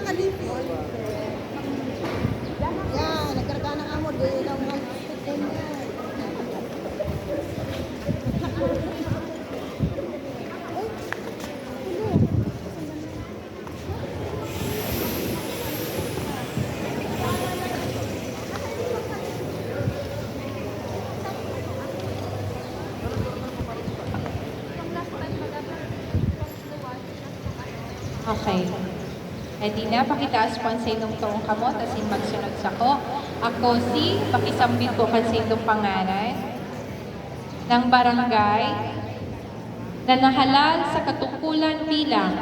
kalipo. Yan, nagkarga ng amo, di lang ang Okay. E di na, pakitaas po ang sa inyong toong kamot asin magsunod sa ko. Ako si, pakisambit po kan sa inyong pangalan ng barangay na nahalal sa katungkulan bilang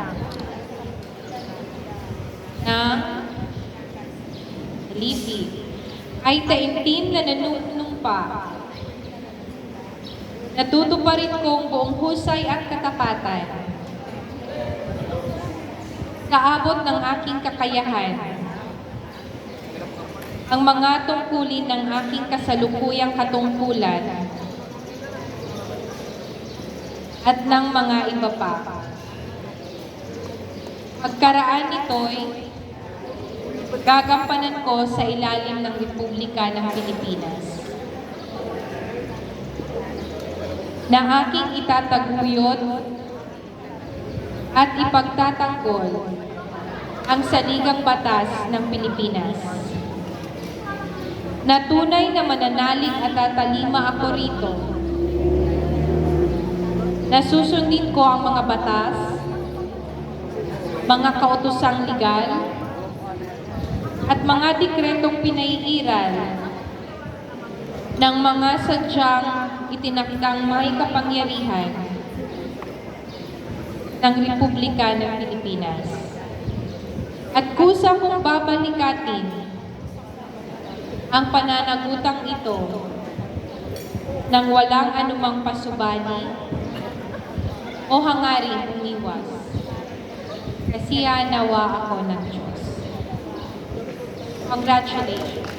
ng Lipi ay taimtim na nanunumpa. Natutuparin kong buong husay at katapatan sa abot ng aking kakayahan, ang mga tungkulin ng aking kasalukuyang katungkulan at ng mga iba pa. Pagkaraan nito'y gagampanan ko sa ilalim ng Republika ng Pilipinas na aking itataguyod at ipagtatanggol ang saligang batas ng Pilipinas. Na tunay na mananalig at tatalima ako rito. Na susundin ko ang mga batas, mga kautosang legal, at mga dekretong pinaiiral ng mga sadyang itinakdang may kapangyarihan ng Republika ng Pilipinas. At kusa kong babalikatin ang pananagutang ito nang walang anumang pasubani o hangaring umiwas. Kasi nawa ako ng Diyos. Congratulations.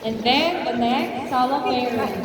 And then the next solemn bearing.